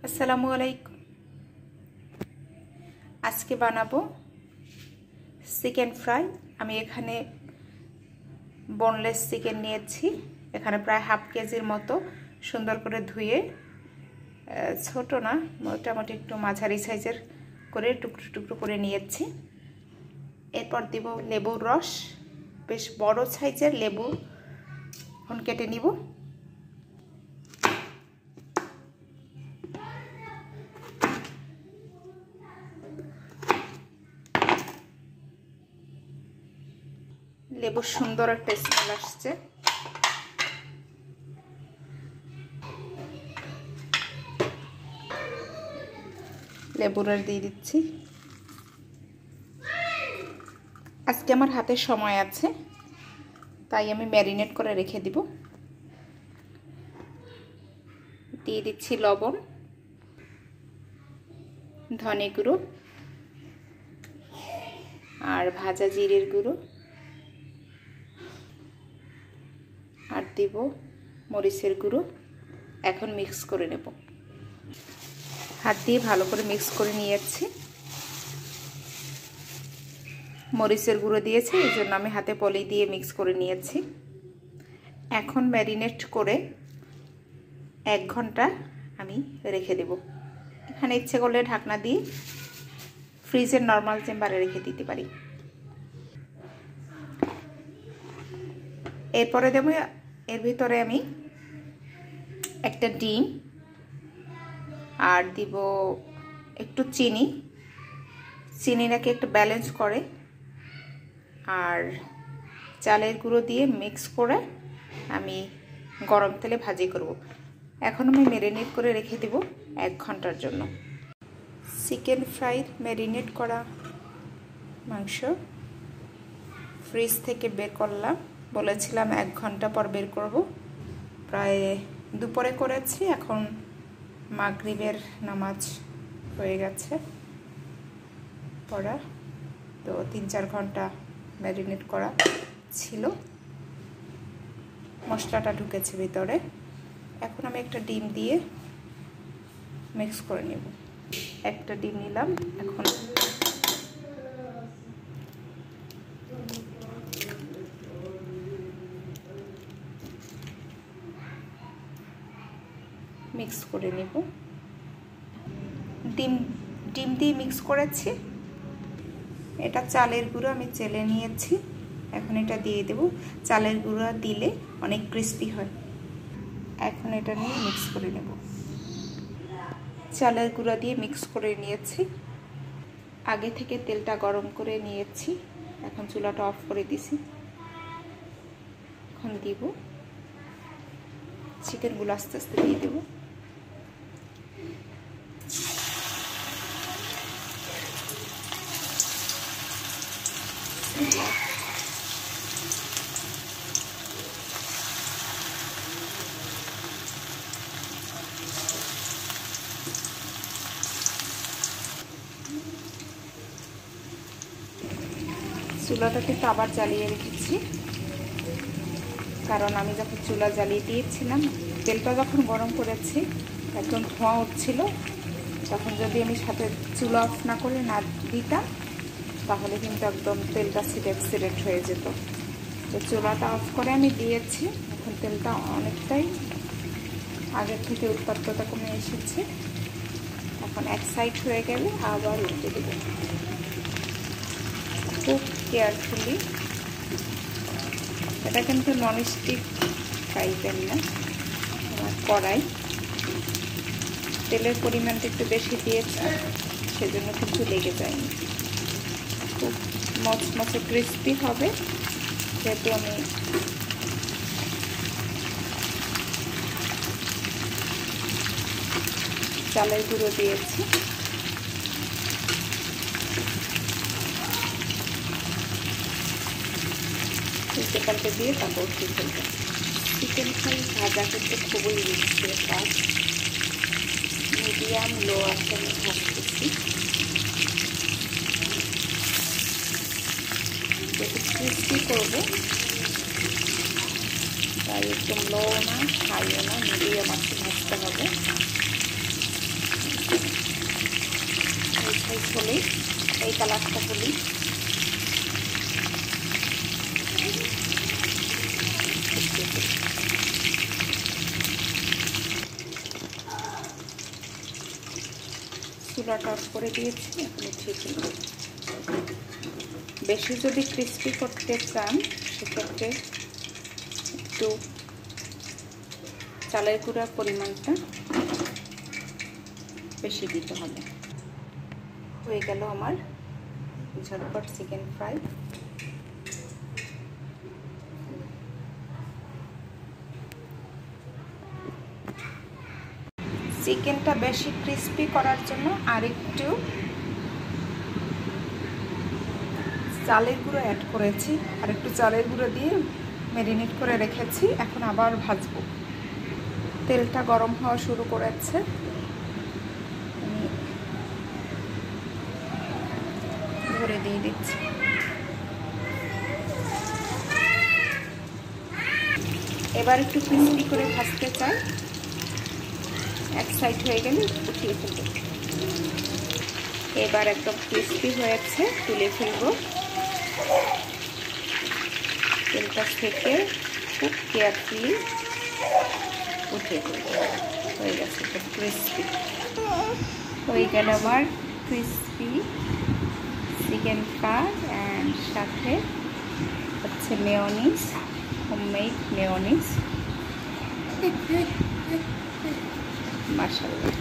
আসসালামু আলাইকুম। আজকে বানাবো চিকেন ফ্রাই। আমি এখানে বোনলেস চিকেন নিয়েছি। এখানে প্রায় হাফ কেজির মতো সুন্দর করে ধুয়ে, ছোট না, মোটামুটি একটু মাঝারি সাইজের করে টুকরো টুকরো করে নিয়েছি। এরপর দিব লেবুর রস, বেশ বড় সাইজের লেবু এখন কেটে নিব। লেবুর সুন্দর একটা স্মেল আসছে। লেবুর রস দিয়ে দিচ্ছি। আজকে আমার হাতে সময় আছে, তাই আমি ম্যারিনেট করে রেখে দিব। দিয়ে দিচ্ছি লবণ, ধনে গুঁড়ো আর ভাজা জিরের গুঁড়ো, আর দিব মরিচের গুঁড়ো। এখন মিক্স করে নেব। হাত দিয়ে ভালো করে মিক্স করে নিয়েছি। মরিচের গুঁড়ো দিয়েছি, এই জন্য আমি হাতে পলি দিয়ে মিক্স করে নিয়েছি। এখন ম্যারিনেট করে 1 ঘন্টা আমি রেখে দেব। এখানে ইচ্ছে করলে ঢাকনা দিয়ে ফ্রিজের নর্মাল চেম্বারে রেখে দিতে পারি। এরপরে দেব এর ভিতরে আমি একটা ডিম, আর দিব একটু চিনি। চিনি নাকি একটু ব্যালেন্স করে। আর চালের গুঁড়ো দিয়ে মিক্স করে আমি গরম তেলে ভাজি করব। এখন আমি ম্যারিনেট করে রেখে দেব 1 ঘন্টার জন্য। চিকেন ফ্রাইর ম্যারিনেট করা মাংস ফ্রিজ থেকে বের করলাম। বলেছিলাম 1 ঘন্টা পর বের করব। প্রায় দুপুরে করেছি, এখন মাগরিবের নামাজ হয়ে গেছে পড়া, তো 3-4 ঘন্টা ম্যারিনেট করা ছিল। মশলাটা ঢুকেছে ভিতরে। এখন আমি একটা ডিম দিয়ে মিক্স করে নেব। একটা ডিম নিলাম। এখন মিক্স করে নেব। ডিম দিয়ে মিক্স করেছি। এটা চালের গুঁড়ো আমি চেলে নিয়েছি। এখন এটা দিয়ে দেব। চালের গুঁড়ো দিলে অনেক ক্রিস্পি হয়। এখন এটা নিয়ে মিক্স করে নেব। চালের গুঁড়ো দিয়ে মিক্স করে নিয়েছি। আগে থেকে তেলটা গরম করে নিয়েছি। এখন চুলাটা অফ করে দিছি। এখন দিব চিকেনগুলো, আস্তে আস্তে দিয়ে দেব। চুলাটা কিন্তু আবার জ্বালিয়ে রেখেছি, কারণ আমি যখন চুলা জ্বালিয়ে দিয়েছিলাম, তেলটা যখন গরম করেছি একদম ধোঁয়া উঠছিল। তখন যদি আমি সাথে চুলা অফ না করে না দিতাম, তাহলে কিন্তু একদম তেলটা সিলেট হয়ে যেত। তো চুলাটা অফ করে আমি দিয়েছি। এখন তেলটা অনেকটাই আগের থেকে উত্তপ্ততা কমে এসেছে। এখন এক সাইড হয়ে গেলে আবার উল্টে দেব খুব কেয়ারফুলি। এটা কিন্তু ননস্টিক টাইপের না, আমার কড়াই। তেলের পরিমাণটা একটু বেশি দিয়েছে, সেজন্য কিন্তু লেগে যায়নি। খুব মচমচে ক্রিস্পি হবে, যেহেতু আমি চালের গুঁড়ো দিয়েছি। উল্টে পাল্টে দিয়ে তারপর উঠিয়ে ফেলবো। চিকেন ফ্রাই ভাজা করতে খুবই রিস্কের কাজ। মিডিয়াম লো আছে আমি ভাজতেছি। যেহেতু ক্রিস্পি করবো, তাই একদম লো না হাইও না, মিডিয়াম আছে ভাজতে হবে। হলে এই কালারটা হলি চুলাটা অফ করে দিয়েছি। এখন উঠিয়ে ফেলব। বেশি যদি ক্রিস্পি করতে চান সেক্ষেত্রে একটু চালের গুঁড়ার পরিমাণটা বেশি দিতে হবে। হয়ে গেল আমার ঝটপট চিকেন ফ্রাই। চিকেনটা বেশি ক্রিস্পি করার জন্য আরেকটু চালের গুঁড়ো অ্যাড করেছি, আর একটু চালের গুঁড়ো দিয়ে ম্যারিনেট করে রেখেছি। এখন আবার ভাজবো। তেলটা গরম হওয়া শুরু করেছে। ধরে দিয়ে দিচ্ছি। এবার একটু ক্রিস্পি করে ভাজতে চাই। এক সাইড হয়ে গেলে উঠিয়ে ফেলবো। এবার একদম ক্রিস্পি হয়েছে, তুলে ফেলবো। তেলটা থেকে খুব কেয়ারফুলি উঠিয়ে ফেলবো। হয়ে গেছে একদম ক্রিস্পি। হয়ে গেল আমার ক্রিস্পি চিকেন ফ্রাই, অ্যান্ড সাথে হচ্ছে মেয়োনিজ, হোমমেড মেয়োনিজ। মাশাআল্লাহ।